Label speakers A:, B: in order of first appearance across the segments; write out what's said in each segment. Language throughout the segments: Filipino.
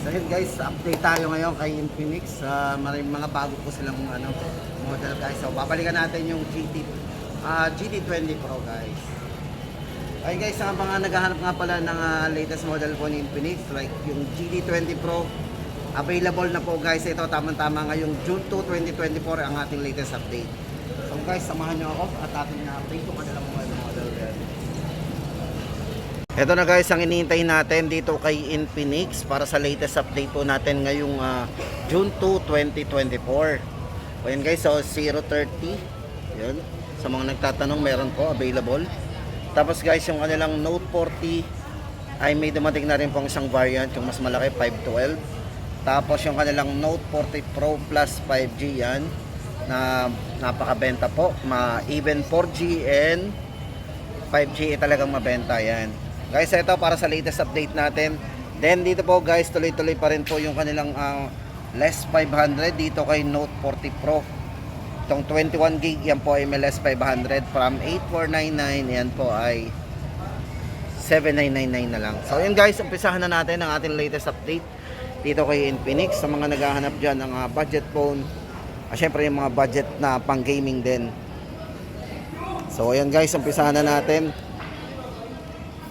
A: So yun guys, update tayo ngayon kay Infinix. Maraming mga bago po silang model guys. So babalikan natin yung GT20 Pro guys. Ayun guys, sa mga naghahanap nga pala ng latest model po ni Infinix, like yung GT20 Pro, available na po guys. Ito tamang-tama ngayong June 2, 2024 ang ating latest update. So guys, samahan nyo ako at ating update kung ano lang model yan. Ito na guys ang iniintay natin dito kay Infinix para sa latest update po natin ngayong June 2, 2024. Ayan guys, so 030. Yun. Sa mga nagtatanong, meron po available. Tapos guys, yung kanilang Note 40 ay may dumating na rin pong isang variant, yung mas malaki, 512. Tapos yung kanilang Note 40 Pro Plus 5G yan, na napakabenta po. Even 4G and 5G talagang mabenta yan. Guys, ito para sa latest update natin. Then dito po guys, tuloy-tuloy pa rin po yung kanilang less 500 dito kay Note 40 Pro. Itong 21 gig yan po ay may less 500 from 8499, yan po ay 7999 na lang. So yun guys, umpisahan na natin ang ating latest update dito kay Infinix. Sa mga naghahanap dyan ng budget phone, syempre yung mga budget na pang gaming din. So ayan guys, umpisahan na natin.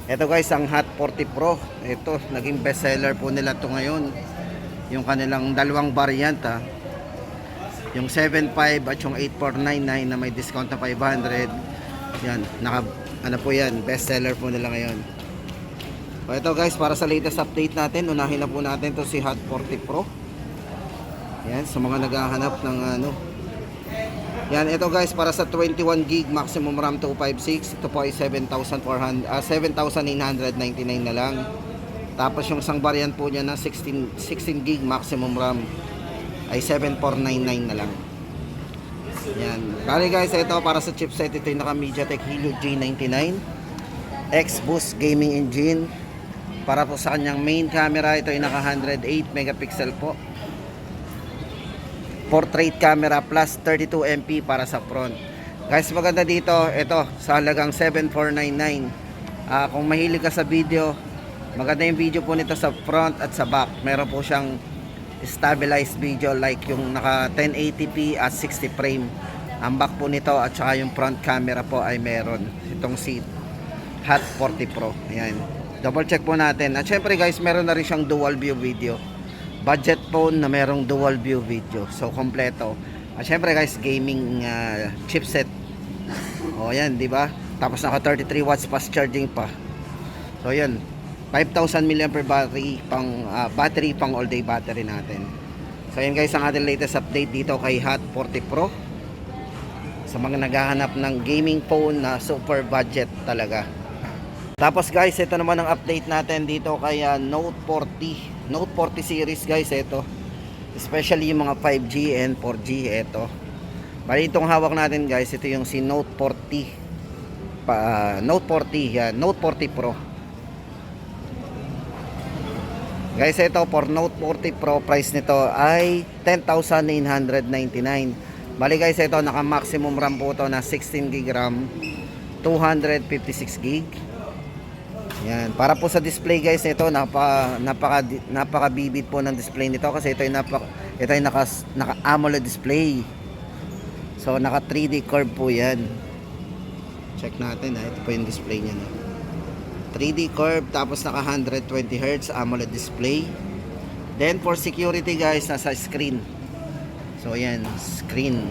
A: Ito guys, ang Hot 40 Pro. Ito, naging bestseller po nila to ngayon. Yung kanilang dalawang variant yung 7.5 at yung 8.499 na may discount na 500. Yan, ano po yan, bestseller po nila ngayon. So ito guys, para sa latest update natin, unahin na po natin to si Hot 40 Pro. Yan, sa mga naghahanap ng yan, ito guys, para sa 21 gig maximum RAM 256, ito po ay 7,899 na lang. Tapos yung isang variant po niya na 16 gig maximum RAM ay 7,499 na lang. Yan. Bali guys, ito para sa chipset, ito yung naka MediaTek Helio G99 X-Boost Gaming Engine. Para po sa kanyang main camera, ito yung naka 108 megapixel po. Portrait camera plus 32 MP para sa front. Guys, maganda dito, ito sa halagang 7,499. Kung mahilig ka sa video, maganda yung video po nito sa front at sa back. Meron po siyang stabilized video like yung naka 1080p at 60 frame. Ang back po nito at saka yung front camera po ay meron. Itong si Hot 40 Pro. Ayan. Double check po natin. At syempre guys, meron na rin siyang dual view video. Budget phone na merong dual view video. So kompleto. At syempre guys, gaming chipset. O yan, di ba? Tapos naka 33 watts fast charging pa. So yan, 5,000 mAh battery pang all day battery natin. So yan guys, ang ating latest update dito kay Hot 40 Pro. Sa mga naghahanap ng gaming phone na super budget talaga. Tapos guys, ito naman ang update natin dito kay Note 40 series guys. Ito especially yung mga 5G and 4G. Ito bali itong hawak natin guys, ito yung si Note 40 Note 40 yan, Note 40 Pro guys. Ito for Note 40 Pro, price nito ay 10,999. bali guys, ito naka maximum RAM po ito na 16 GB RAM, 256 GB. Yan, para po sa display guys, ito napaka vivid po ng display nito kasi ito ay naka AMOLED display. So naka 3D curve po 'yan. Check natin ito po yung display niya 3D curve, tapos naka 120 Hz AMOLED display. Then for security guys, nasa screen. So yan, screen.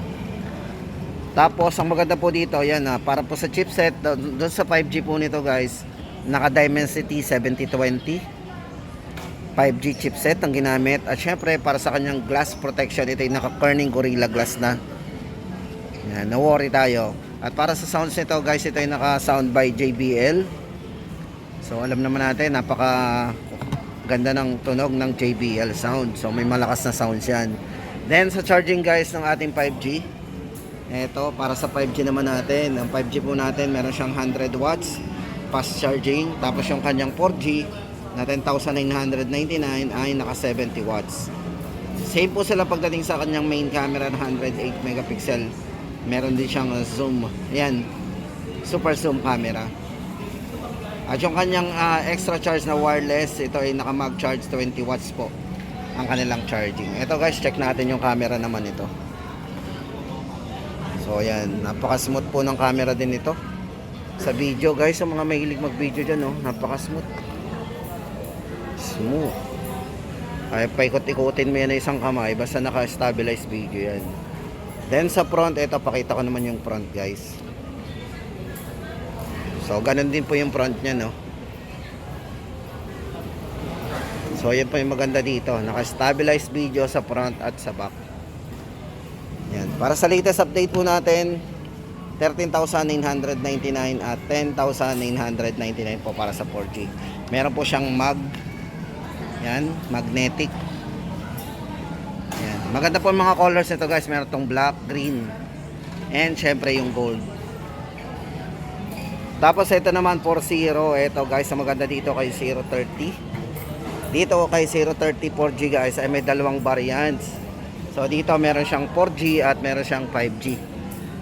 A: Tapos ang maganda po dito, yan para po sa chipset, doon sa 5G po nito guys, naka Dimensity 7020 5G chipset ang ginamit. At syempre para sa kanyang glass protection, ito yung naka Corning Gorilla Glass na. Yan, no worry tayo. At para sa sounds nito guys, ito yung naka sound by JBL. So alam naman natin, napaka ganda ng tunog ng JBL sound. So may malakas na sounds yan. Then sa charging guys ng ating 5G, ito para sa 5G naman natin, ang 5G po natin meron siyang 100 watts fast charging. Tapos yung kanyang 4G na 10,999 ay naka 70 watts. Same po sila pagdating sa kanyang main camera na 108 megapixel. Meron din siyang zoom. Ayan, super zoom camera. At yung kanyang extra charge na wireless, ito ay naka mag charge 20 watts po. ang kanilang charging. Ito guys, check natin yung camera naman ito. So ayan, napaka smooth po ng camera din ito. Sa video guys, sa mga mahilig mag video dyan, oh, napaka smooth. Smooth. Ay paikot-ikutin mo yan na isang kamay, basta naka-stabilize video yan. Then sa front, ito pakita ko naman yung front guys. So ganun din po yung front nya, no. So yan po yung maganda dito, naka-stabilize video sa front at sa back. Yan. Para sa latest update po natin, 13,999 at 10,999 po para sa 4G. Meron po siyang yan, magnetic. Yan. Maganda po yung mga colors nito guys. Meron tong black, green, and syempre yung gold. Tapos ito naman 4.0. Ito guys, ang maganda dito kay 030. Dito kay 030 4G guys ay may dalawang variants. So dito meron siyang 4G at meron siyang 5G.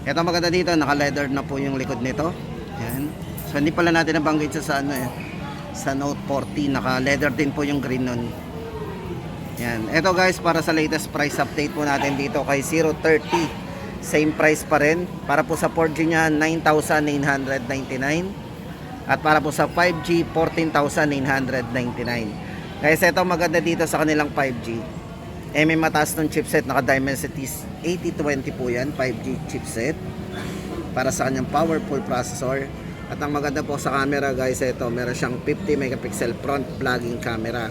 A: Ito maganda dito, naka-leather na po yung likod nito. Yan. So hindi pala natin nabanggit sa sa Note 40, naka-leather din po yung green nun. Yan. Ito guys, para sa latest price update po natin dito kay 030. Same price pa rin. Para po sa 4G niya 9,999 at para po sa 5G 14,999. Guys, ito maganda dito sa kanilang 5G. May mataas ng chipset, naka Dimensity 8020 po yan, 5G chipset para sa kanyang powerful processor. At ang maganda po sa camera guys, ito meron siyang 50 megapixel front vlogging camera.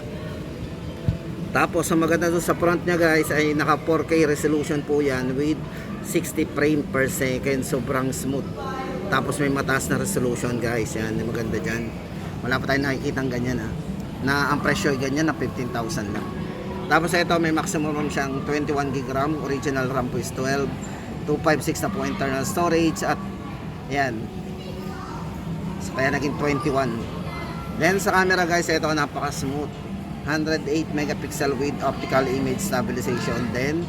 A: Tapos ang maganda doon sa front niya guys ay naka 4K resolution po yan with 60 frame per second, sobrang smooth. Tapos may mataas na resolution guys, yan yung maganda dyan. Wala pa tayong nakikita ganyan na ang presyo ay ganyan na 15,000 lang. Tapos ito may maximum RAM siyang 21 GB RAM, original RAM po is 12, 256 na po internal storage at yan. So kaya naging 21. Then sa camera guys, ito napaka smooth. 108 megapixel with optical image stabilization. Then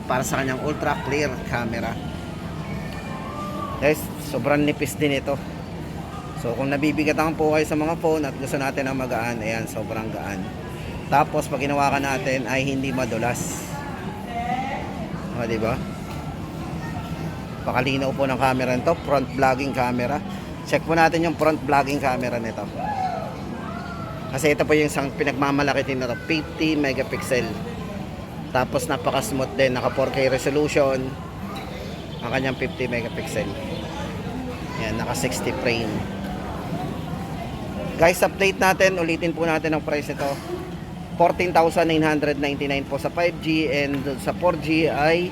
A: para sa kanyang ultra clear camera. Guys, sobrang nipis din ito. So kung nabibigatan po kayo sa mga phone at gusto natin ang magaan, ayan, sobrang gaan. Tapos pag ginawa ka natin ay hindi madulas. O, diba? Pakalinaw po ng camera nito, front vlogging camera. Check po natin yung front vlogging camera nito. Kasi ito po yung isang pinagmamalaki din nito, 50 megapixel. Tapos napaka smooth din, naka 4K resolution. Ang kanyang 50 megapixel. Yan, naka 60 frame. Guys, update natin, ulitin po natin ang price nito. 14,999 po sa 5G and sa 4G ay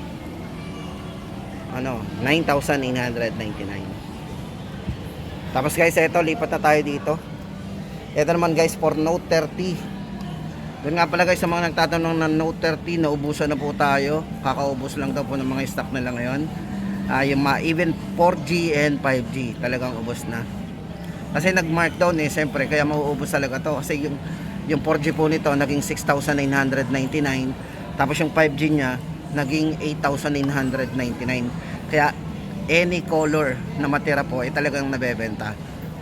A: 9,999. Tapos guys, ito lipat na tayo dito. Ito naman guys for Note 30. Doon nga pala guys sa mga nagtatanong ng Note 30, naubusan na po tayo. Kakaubos lang daw po ng mga stock nila ngayon. Yung even 4G and 5G talagang ubos na. Kasi nag-markdown siyempre kaya mauubos talaga to kasi yung 4G po nito naging 6,999, tapos yung 5G nya naging 8,999. Kaya any color na matira po ay talagang nabebenta,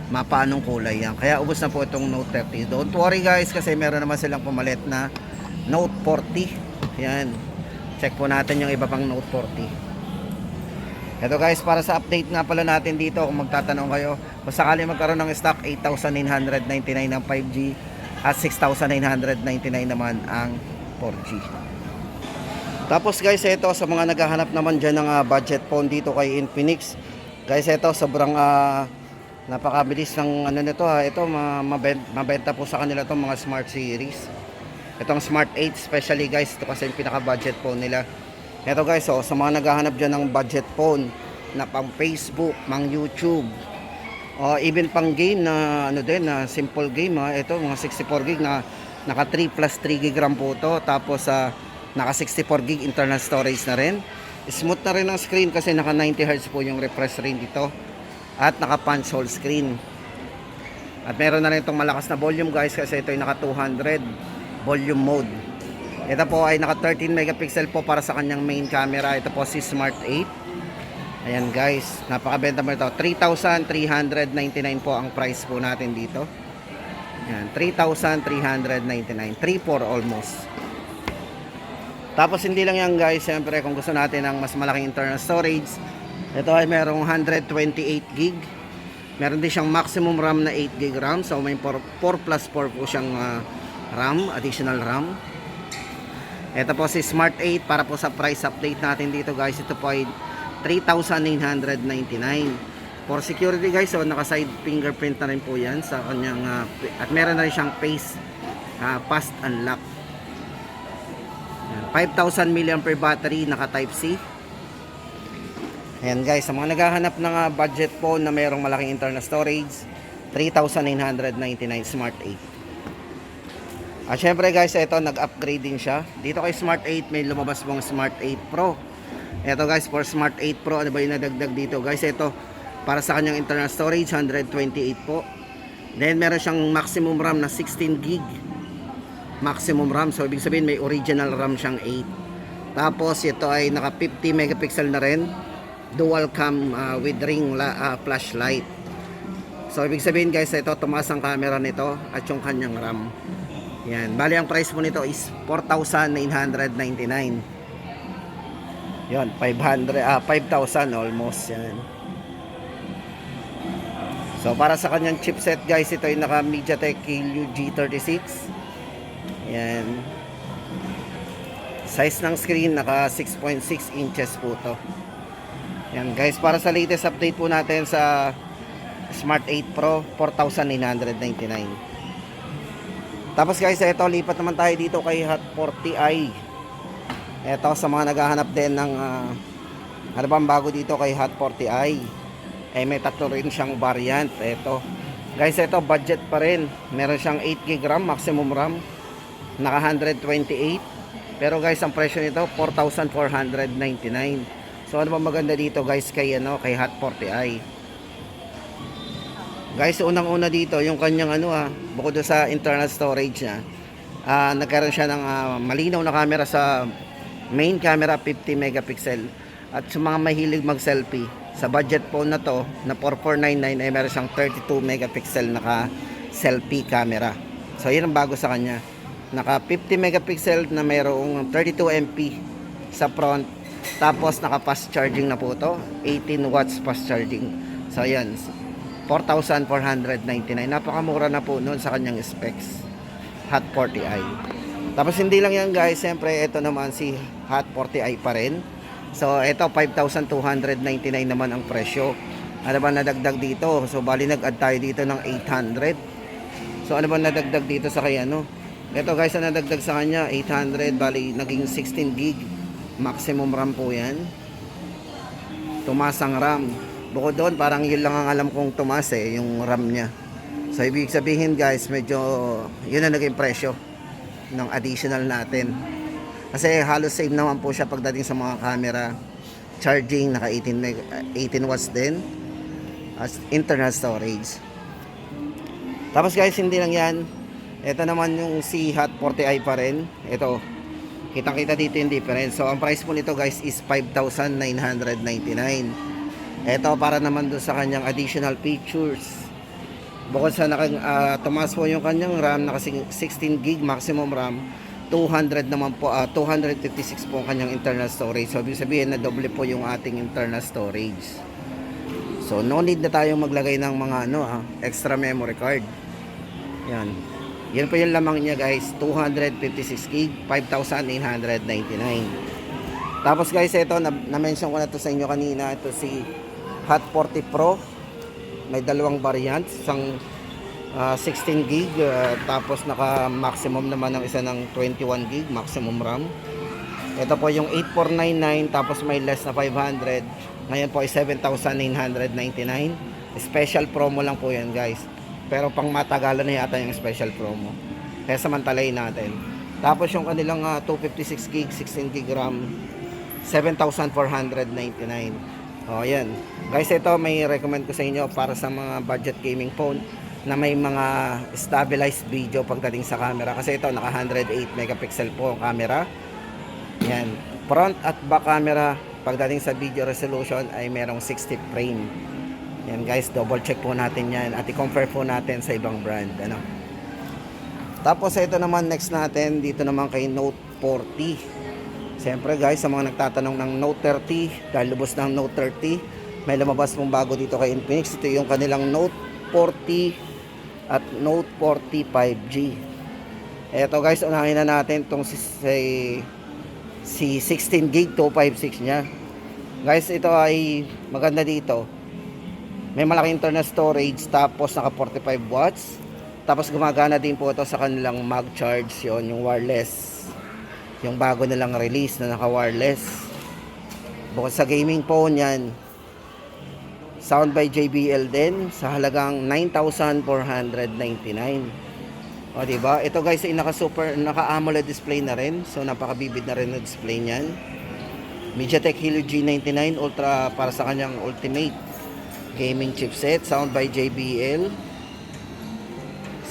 A: mapaanong kulay yan. Kaya ubos na po itong Note 30. Don't worry guys, kasi meron naman silang pumalit na Note 40. Yan, check po natin yung iba pang Note 40. Ito guys, para sa update nga pala natin dito, kung magtatanong kayo, kung sakali magkaroon ng stock, 8,999 ang 5G at 6,999 naman ang 4G. Tapos guys, ito sa mga naghahanap naman dyan ng budget phone dito kay Infinix. Guys, ito sobrang napakabilis ng nito ito mabenta po sa kanila itong mga Smart Series. Itong Smart 8 especially guys, ito kasi yung pinaka budget phone nila. Ito guys, sa mga naghahanap dyan ng budget phone na pang Facebook, pang YouTube, even pang game na na simple game ito mga 64 gig na naka 3 plus 3 gig RAM po to. Tapos naka 64 gig internal storage na rin. Smooth na rin ang screen kasi naka 90 Hz po yung refresh rate dito. At naka punch hole screen. At meron na rin itong malakas na volume guys kasi ito ay naka 200 volume mode. Ito po ay naka 13 megapixel po para sa kanyang main camera. Ito po si Smart 8. Ayan guys, napakabenta mo ito. 3,399 po ang price po natin dito. Ayan, 3,399. 3,400 almost. Tapos hindi lang yan guys, siyempre kung gusto natin ng mas malaking internal storage, ito ay merong 128 gig. Meron din siyang maximum RAM na 8 gig RAM. So may 4 plus 4 po siyang RAM, additional RAM. Ito po si Smart 8 para po sa price update natin dito guys. Ito po ay 3,999. For security guys, so naka-side fingerprint na rin po yan sa kanyang at meron na rin siyang face fast unlock. 5,000 mAh battery, naka type C. Ayan guys, sa mga naghahanap ng budget phone na mayroong malaking internal storage, 3,999 Smart 8. At syempre guys, ito nag-upgrade din siya. Dito kay Smart 8 may lumabas pong Smart 8 Pro. Ito guys, for Smart 8 Pro, ano ba yung nadagdag dito guys? Ito, para sa kanyang internal storage, 128 po. Then meron siyang maximum RAM na 16 gig. Maximum RAM, so ibig sabihin may original RAM siyang 8. Tapos ito ay naka 50 megapixel na rin. Dual cam with ring flashlight. So ibig sabihin guys, ito tumaas ang camera nito at yung kanyang RAM. Yan, bali ang price mo nito is 4,999. Yan, 5,000 almost yan. So para sa kanyang chipset guys, ito ay naka MediaTek Helio G36. Yan. Size ng screen naka 6.6 inches po to. Yan guys, para sa latest update po natin sa Smart 8 Pro, 4,999. Tapos guys, ito lipat naman tayo dito kay Hot 40i. Ito sa mga naghahanap din ng ano bang bago dito kay Hot 40i. May tatlo rin siyang variant. Ito guys, ito budget pa rin. Meron siyang 8 gig RAM, maximum RAM, naka 128. Pero guys, ang presyo nito 4,499. So ano ba maganda dito guys kay kay Hot 40i? Guys, unang-una dito yung kanyang bukod sa internal storage niya, nagkaroon siya ng malinaw na camera sa main camera, 50 megapixel. At sa mga mahilig mag-selfie, sa budget phone na to na 4499 ay meron siyang 32 megapixel naka selfie camera. So yun ang bago sa kanya. Naka 50 megapixel na mayroong 32 MP sa front. Tapos naka fast charging na po to, 18 watts fast charging. So ayan, 4,499. Napakamura na po noon sa kanyang specs, Hot 40i. Tapos hindi lang yan guys, siyempre ito naman si Hot 40i pa rin. So ito 5,299 naman ang presyo. Ano ba nadagdag dito? So bali nag-add tayo dito ng 800. So ano ba nadagdag dito sa kay Ito guys, ang nadagdag sa kanya 800, bali naging 16 gig. Maximum RAM po yan. Tumaas ang RAM. Bukod doon, parang yun lang ang alam kong tumaas yung RAM niya. So ibig sabihin guys, medyo yun ang naging presyo ng additional natin. Kasi halos same naman po siya pagdating sa mga camera. Charging, naka 18 watts din as internal storage. Tapos guys, hindi lang yan. Ito naman yung si Hot 40i pa rin. Ito, kitang-kita dito yung difference. So ang price po nito guys is 5,999. Ito para naman doon sa kanyang additional features. Bukod sa tumaas po yung kanyang RAM, naka 16 gig maximum RAM, 200 naman po, 256 po ang kanyang internal storage. So ibig sabihin na doble po yung ating internal storage. So no need na tayong maglagay ng mga extra memory card. Yan. Yan po yung lamang niya guys, 256 gig, 5,899. Tapos guys, ito na-mention ko na to sa inyo kanina, ito si Hot 40 Pro. May dalawang variant, isang 16 gig, tapos naka maximum naman ng isa ng 21 gig maximum RAM. Ito po yung 8,499, tapos may less na 500. Ngayon po ay 7,999. Special promo lang po yan guys. Pero pang matagalan na yata yung special promo. Kaya samantalayin natin. Tapos yung kanilang 256 gig, 16 gig RAM, 7,499. O yan. Guys, ito may recommend ko sa inyo para sa mga budget gaming phone na may mga stabilized video pagdating sa camera. Kasi ito naka 108 megapixel po ang camera. Yan. Front at back camera pagdating sa video resolution ay merong 60 frame. Yan guys, double check po natin yan at i-compare po natin sa ibang brand. Tapos ito naman next natin, dito naman kay Note 40. Siyempre guys, sa mga nagtatanong ng Note 30, dahil lubos ng Note 30, may lumabas pong bago dito kay Infinix. Ito yung kanilang Note 40 at Note 40 5G. Eto guys, unahin na natin itong si 16 gig 256 nya. Guys, ito ay maganda dito. May malaking internal storage, tapos naka 45 watts. Tapos gumagana din po ito sa kanilang mag charge, yung wireless. Yung bago nilang release na naka wireless. Bukod sa gaming phone yan, sound by JBL din sa halagang 9,499. O diba? Ito guys ay naka AMOLED display na rin. So napakabibid na rin na display niyan. MediaTek Helio G99 Ultra para sa kanyang ultimate gaming chipset, sound by JBL.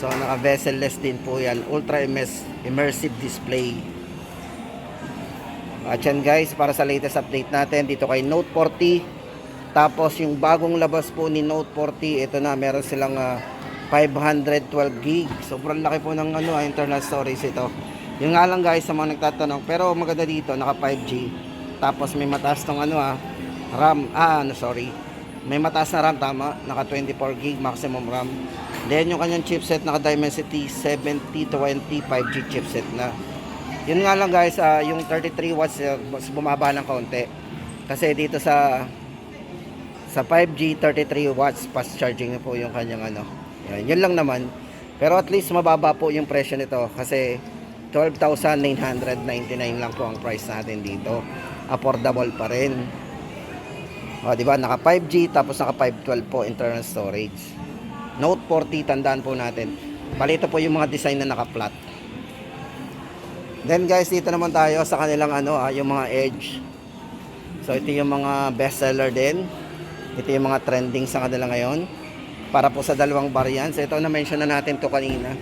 A: So naka bezel-less din po yan, ultra immersive display. At yan guys, para sa latest update natin dito kay Note 40. Tapos yung bagong labas po ni Note 40, ito na, meron silang 512 gig. Sobrang laki po ng internal storage ito. Yung nga lang guys, sa mga nagtatanong, pero maganda dito, naka 5G. Tapos may mataas tong RAM, may mataas na RAM, tama, naka 24 gig maximum RAM. Then yung kanyang chipset, naka Dimensity 7020 5G chipset na. Yun nga lang guys, yung 33 watts bumaba ng kaunti. Kasi dito sa 5G 33 watts fast charging na po yung kanyang Yun lang naman. Pero at least mababa po yung presyo nito kasi 12,999 lang po ang price natin dito. Affordable pa rin. O, di ba? Naka 5G tapos naka 512 po internal storage. Note 40, tandaan po natin. Bali ito po yung mga design na naka-flat. Then guys, dito naman tayo sa kanilang yung mga Edge. So ito yung mga best seller din. Ito yung mga trending sa kanila ngayon. Para po sa dalawang variants. Ito na-mention na natin to kanina.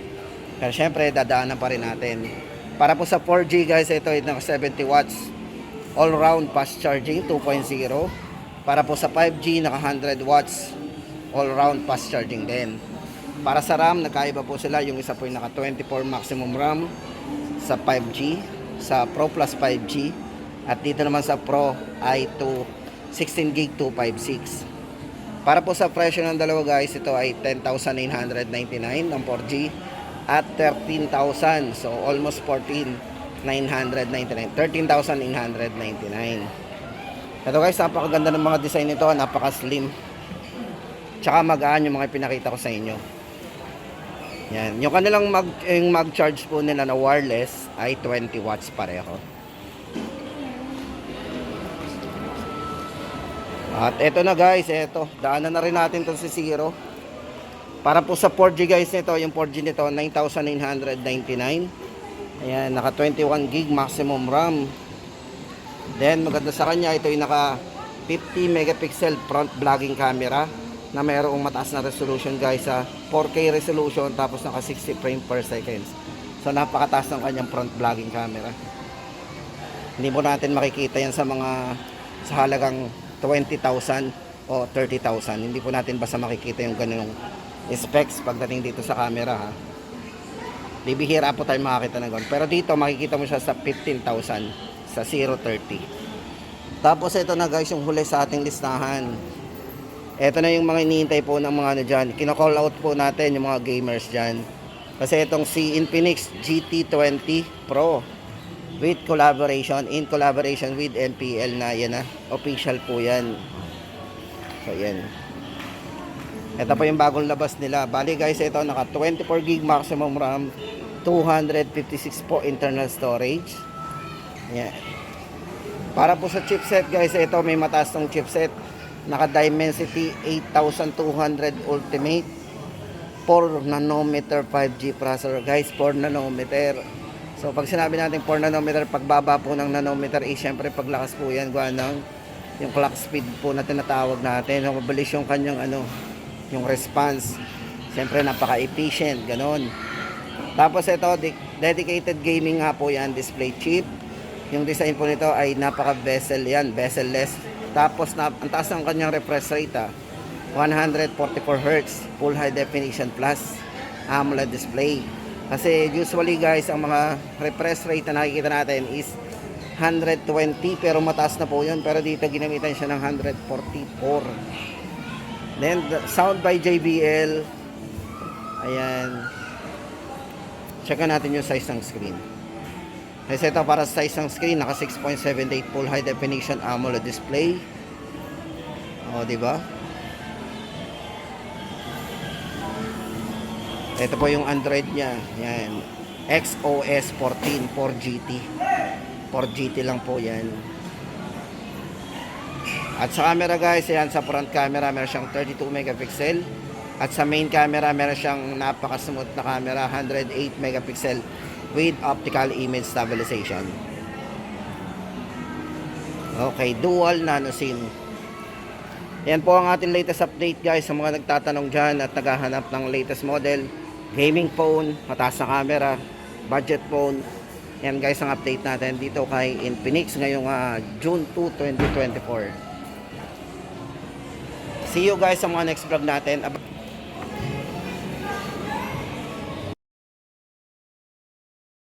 A: Pero syempre, dadaanan pa rin natin. Para po sa 4G guys, ito ay naka 70 watts. All round fast charging 2.0. Para po sa 5G, naka 100 watts. All round fast charging din. Para sa RAM, nagkaiba po sila. Yung isa po yung naka 24 maximum RAM sa 5G, sa Pro Plus 5G. At dito naman sa Pro ay 16 gig 256. Para po sa presyo ng dalawa guys, ito ay 10,999 ng 4G at 13,000. So almost 13,999. Ito guys, napakaganda ng mga design nito, napaka-slim. Tsaka magaan yung mga pinakita ko sa inyo. Yan, yung kanilang mag charge po nila na wireless ay 20 watts pareho. At eto na guys, eto, daanan na rin natin to si Zero. Para po sa 4G guys nito, yung 4G nito 9,999. Ayan, naka 21 gig maximum RAM. Then maganda sa kanya, ito yung naka 50 megapixel front vlogging camera na mayroong mataas na resolution guys, 4K resolution, tapos naka 60 frame per second. So napakataas ng kanyang front vlogging camera. Hindi mo natin makikita yan sa halagang 20,000 o 30,000. Hindi po natin basta makikita yung ganung specs pagdating dito sa camera ha. Bibihira po tayo makakita ng ganun. Pero dito makikita mo siya sa 15,000 sa 030. Tapos ito na guys yung huli sa ating listahan. Ito na yung mga iniintay po ng mga dyan. Kino-call out po natin yung mga gamers dyan. Kasi itong si Infinix GT20 Pro with in collaboration with MPL na yan official po yan. So yan. Ito po yung bagong labas nila. Bali guys, ito naka 24 gig maximum RAM, 256 po internal storage. Yan. Para po sa chipset guys, ito may mataas ng chipset. Naka Dimensity 8200 Ultimate 4 nanometer 5G processor guys, 4 nanometer. So pag sinabi natin 4 nanometer, pagbaba po ng nanometer, syempre paglakas po yan gawa ng yung clock speed po na tinatawag natin. So, mabilis yung kanyang yung response. Syempre napaka-efficient, ganon. Tapos ito, dedicated gaming nga po yan, display chip. Yung design po nito ay napaka-bezel yan, bezel-less. Tapos ang taas ng kanyang refresh rate 144 Hz, full high definition plus AMOLED display. Kasi usually guys, ang mga refresh rate na nakikita natin is 120 pero mataas na po yun, pero dito ginamitan siya ng 144. Then sound by JBL. Ayan, checkan natin yung size ng screen. Kasi ito para sa size ng screen, naka 6.78 full high definition AMOLED display. O, di ba? Ito po yung Android niya. Yan. XOS 14 4GT. 4GT lang po yan. At sa camera guys, yan sa front camera meron siyang 32 megapixel. At sa main camera meron siyang napaka-smooth na camera, 108 megapixel with optical image stabilization. Okay, dual nano SIM. Yan po ang ating latest update guys sa mga nagtatanong dyan at naghahanap ng latest model, gaming phone, mataas na camera, budget phone. Yan guys ang update natin dito kay Infinix ngayong June 2, 2024. See you guys sa mga next vlog natin.